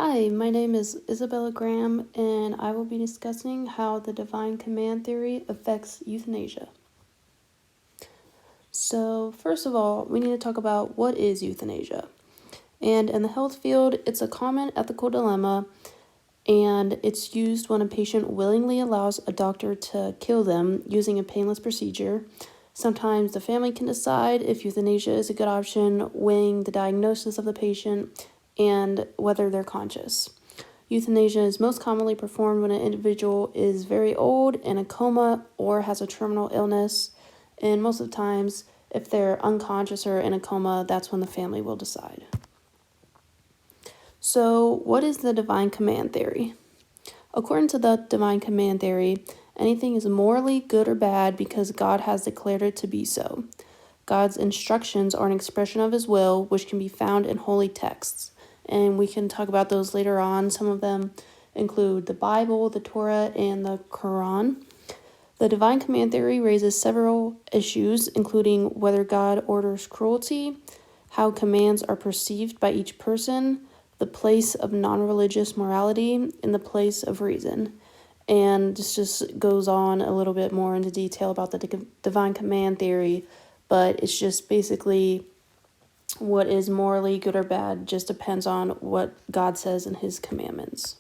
Hi, my name is Isabella Graham, and I will be discussing how the divine command theory affects euthanasia. So, first of all, we need to talk about what is euthanasia. And in the health field, it's a common ethical dilemma, and it's used when a patient willingly allows a doctor to kill them using a painless procedure. Sometimes the family can decide if euthanasia is a good option, weighing the diagnosis of the patient and whether they're conscious. Euthanasia is most commonly performed when an individual is very old, in a coma, or has a terminal illness. And most of the times, if they're unconscious or in a coma, that's when the family will decide. So, what is the divine command theory? According to the divine command theory, anything is morally good or bad because God has declared it to be so. God's instructions are an expression of his will, which can be found in holy texts. And we can talk about those later on. Some of them include the Bible, the Torah, and the Quran. The divine command theory raises several issues, including whether God orders cruelty, how commands are perceived by each person, the place of non-religious morality, and the place of reason. And this just goes on a little bit more into detail about the divine command theory, but it's just basically what is morally good or bad just depends on what God says in his commandments.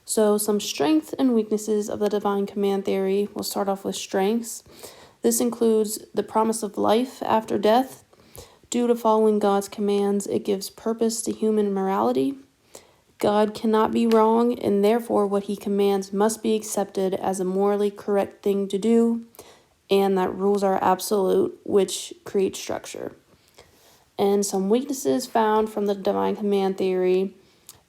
So, some strengths and weaknesses of the divine command theory. We'll start off with strengths. This includes the promise of life after death. Due to following God's commands, it gives purpose to human morality. God cannot be wrong, and therefore what he commands must be accepted as a morally correct thing to do, and that rules are absolute, which creates structure. And some weaknesses found from the divine command theory.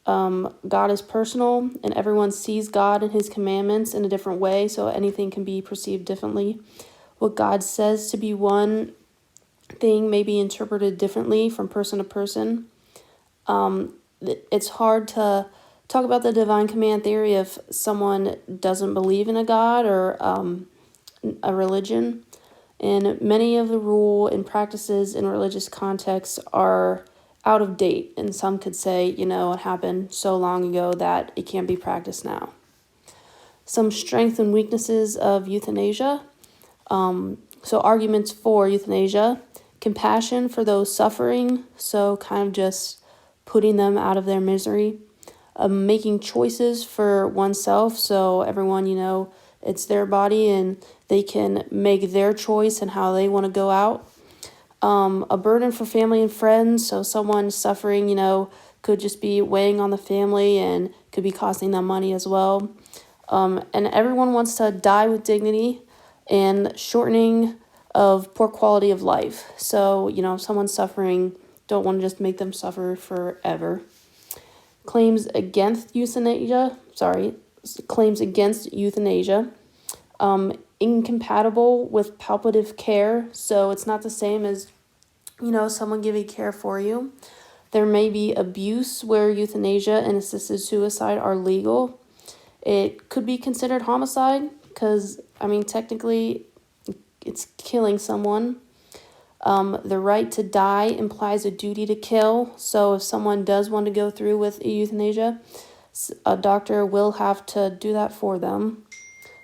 God is personal, and everyone sees God and his commandments in a different way, so anything can be perceived differently. What God says to be one thing may be interpreted differently from person to person. It's hard to talk about the divine command theory if someone doesn't believe in a God or a religion. And many of the rule and practices in religious contexts are out of date. And some could say, it happened so long ago that it can't be practiced now. Some strengths and weaknesses of euthanasia. So arguments for euthanasia: compassion for those suffering, so kind of just putting them out of their misery. Making choices for oneself, so everyone, it's their body and they can make their choice and how they want to go out. A burden for family and friends, so someone suffering, could just be weighing on the family and could be costing them money as well. And everyone wants to die with dignity, and shortening of poor quality of life. So, if someone's suffering, don't want to just make them suffer forever. Claims against euthanasia, incompatible with palliative care, so it's not the same as, someone giving care for you. There may be abuse where euthanasia and assisted suicide are legal. It could be considered homicide because, technically it's killing someone. The right to die implies a duty to kill. So if someone does want to go through with euthanasia, a doctor will have to do that for them.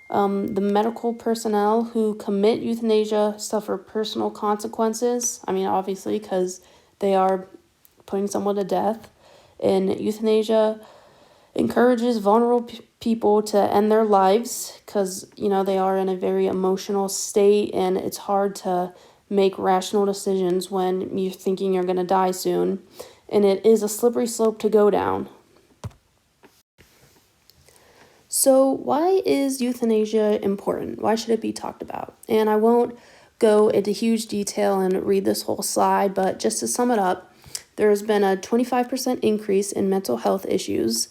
The medical personnel who commit euthanasia suffer personal consequences. Obviously, because they are putting someone to death. And euthanasia encourages vulnerable people to end their lives because, they are in a very emotional state, and it's hard to make rational decisions when you're thinking you're going to die soon. And it is a slippery slope to go down. So why is euthanasia important? Why should it be talked about? And I won't go into huge detail and read this whole slide, but just to sum it up, there has been a 25% increase in mental health issues.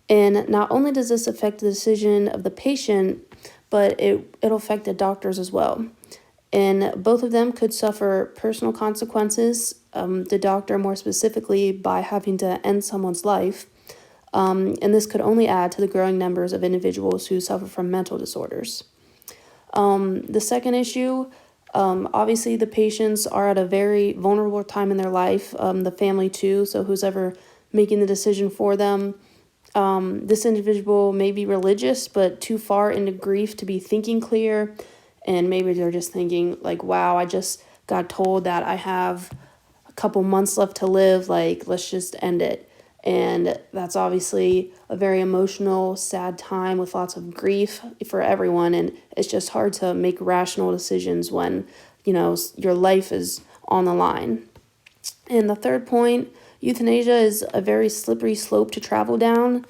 And not only does this affect the decision of the patient, but it'll affect the doctors as well. And both of them could suffer personal consequences, the doctor more specifically by having to end someone's life. And this could only add to the growing numbers of individuals who suffer from mental disorders. The second issue, obviously the patients are at a very vulnerable time in their life, the family too, so who's ever making the decision for them. This individual may be religious, but too far into grief to be thinking clear. And maybe they're just thinking like, wow, I just got told that I have a couple months left to live. Like, let's just end it. And that's obviously a very emotional, sad time with lots of grief for everyone. And it's just hard to make rational decisions when, your life is on the line. And the third point, euthanasia is a very slippery slope to travel down.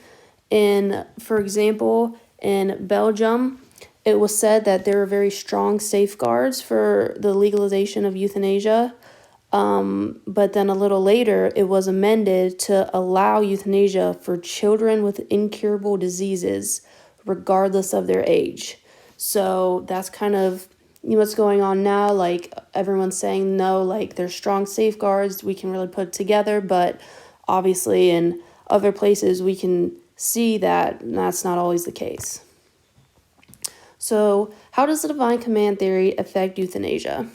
And for example, in Belgium, it was said that there are very strong safeguards for the legalization of euthanasia. But then a little later, it was amended to allow euthanasia for children with incurable diseases, regardless of their age. So that's kind of what's going on now. Like, everyone's saying no, like there's strong safeguards we can really put together, but obviously in other places we can see that that's not always the case. So how does the divine command theory affect euthanasia?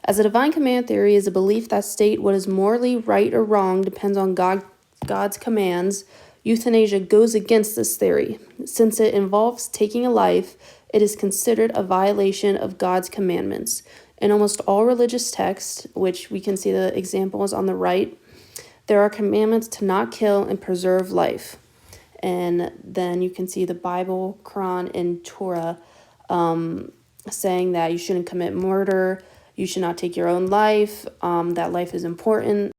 As a divine command theory is a belief that state what is morally right or wrong depends on God's commands, euthanasia goes against this theory. Since it involves taking a life, it is considered a violation of God's commandments. In almost all religious texts, which we can see the examples on the right, there are commandments to not kill and preserve life. And then you can see the Bible, Quran, and Torah saying that you shouldn't commit murder, you should not take your own life, that life is important.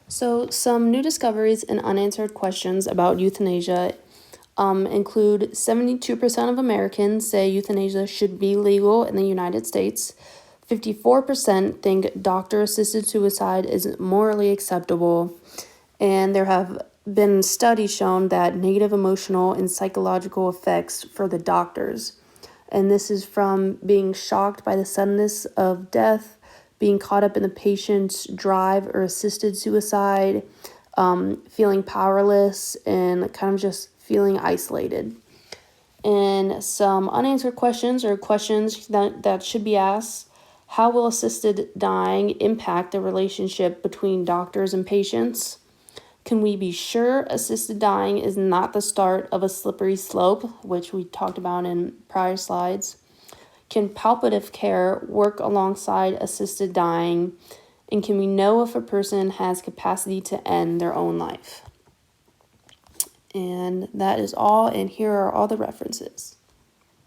So some new discoveries and unanswered questions about euthanasia include 72% of Americans say euthanasia should be legal in the United States. 54% think doctor-assisted suicide is morally acceptable. And there have been studies shown that negative emotional and psychological effects for the doctors. And this is from being shocked by the suddenness of death, being caught up in the patient's drive or assisted suicide, feeling powerless, and kind of just feeling isolated. And some unanswered questions or questions that should be asked: how will assisted dying impact the relationship between doctors and patients? Can we be sure assisted dying is not the start of a slippery slope, which we talked about in prior slides? Can palliative care work alongside assisted dying? And can we know if a person has capacity to end their own life? And that is all, and here are all the references.